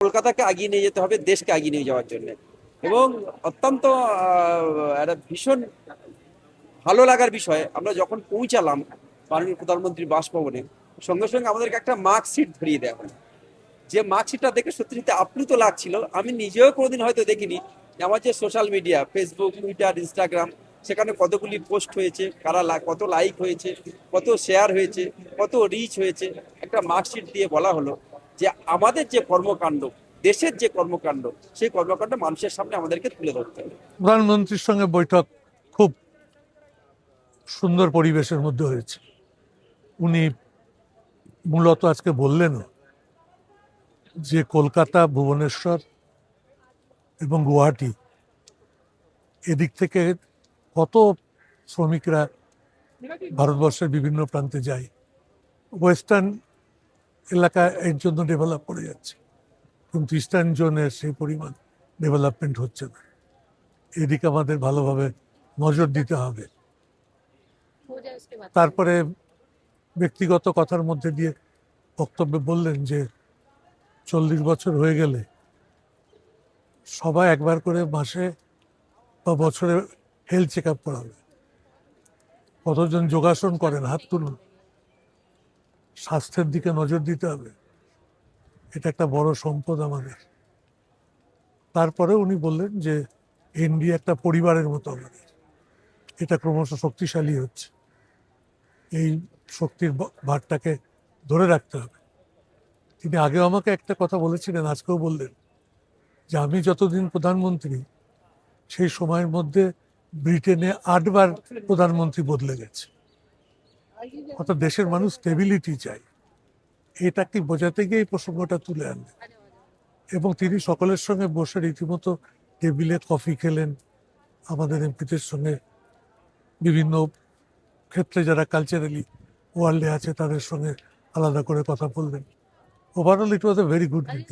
কলকাতাকে এগিয়ে নিয়ে যেতে হবে, দেশকে এগিয়ে নিয়ে যাওয়ার জন্য। এবং অত্যন্ত একটা ভীষণ ভালো লাগার বিষয়, আমরা যখন পৌঁছালাম মাননীয় প্রধানমন্ত্রীর বাসভবনে, সঙ্গে সঙ্গে আমাদেরকে একটা মার্কশিট ধরিয়ে দেওয়া হলো। যে মার্কশিটটা দেখে সত্যি সত্যি আপ্লুত লাগছিল। আমি নিজেও কোনোদিন হয়তো দেখিনি যে আমার যে social media, Facebook, Twitter, Instagram, সেখানে কতগুলি পোস্ট হয়েছে, কত লাইক হয়েছে, কত শেয়ার হয়েছে, কত রিচ হয়েছে, একটা মার্কশিট দিয়ে বলা হলো যে আমাদের যে কর্মকাণ্ড, দেশের যে কর্মকাণ্ড, সেই কর্মকাণ্ড মানুষের সামনে আমাদেরকে তুলে ধরতে হবে। প্রধানমন্ত্রীর সঙ্গে বৈঠক খুব সুন্দর পরিবেশের মধ্যে হয়েছে। উনি মূলত আজকে বললেন যে কলকাতা, ভুবনেশ্বর এবং গুয়াহাটি এদিক থেকে কত শ্রমিকরা ভারতবর্ষের বিভিন্ন প্রান্তে যায়। ওয়েস্টার্ন এলাকা এর জন্য ডেভেলপ করে যাচ্ছে, কিন্তু ইস্টার্ন জোনে সেই পরিমাণ ডেভেলপমেন্ট হচ্ছে না। এদিকে আমাদের ভালোভাবে নজর দিতে হবে। তারপরে ব্যক্তিগত কথার মধ্যে দিয়ে বক্তব্যে বললেন যে 40 বছর হয়ে গেলে সবাই একবার করে মাসে বা বছরে হেলথ চেক আপ করাবে। কতজন যোগাসন করেন, হাত তুলুন। স্বাস্থ্যের দিকে নজর দিতে হবে, এটা একটা বড় সম্পদ আমাদের। তারপরে উনি বললেন যে ইন্ডিয়া একটা পরিবারের মতো আমাদের, এটা ক্রমশ শক্তিশালী হচ্ছে। এই শক্তির ভারটাকে ধরে রাখতে হবে। তিনি আগেও আমাকে একটা কথা বলেছিলেন, আজকেও বললেন যে আমি যতদিন প্রধানমন্ত্রী, সেই সময়ের মধ্যে ব্রিটেনে 8বার প্রধানমন্ত্রী বদলে গেছে। অর্থাৎ দেশের মানুষ স্টেবিলিটি চাই, এটাকে বোঝাতে গিয়ে এই প্রসঙ্গটা তুলে আনলেন। এবং তিনি সকলের সঙ্গে বসে রীতিমতো টেবিলে কফি খেলেন, আমাদের এমপিদের সঙ্গে, বিভিন্ন ক্ষেত্রে যারা কালচারালি ওয়ার্ল্ডে আছে তাদের সঙ্গে আলাদা করে কথা বললেন। Overall it was a very good meeting.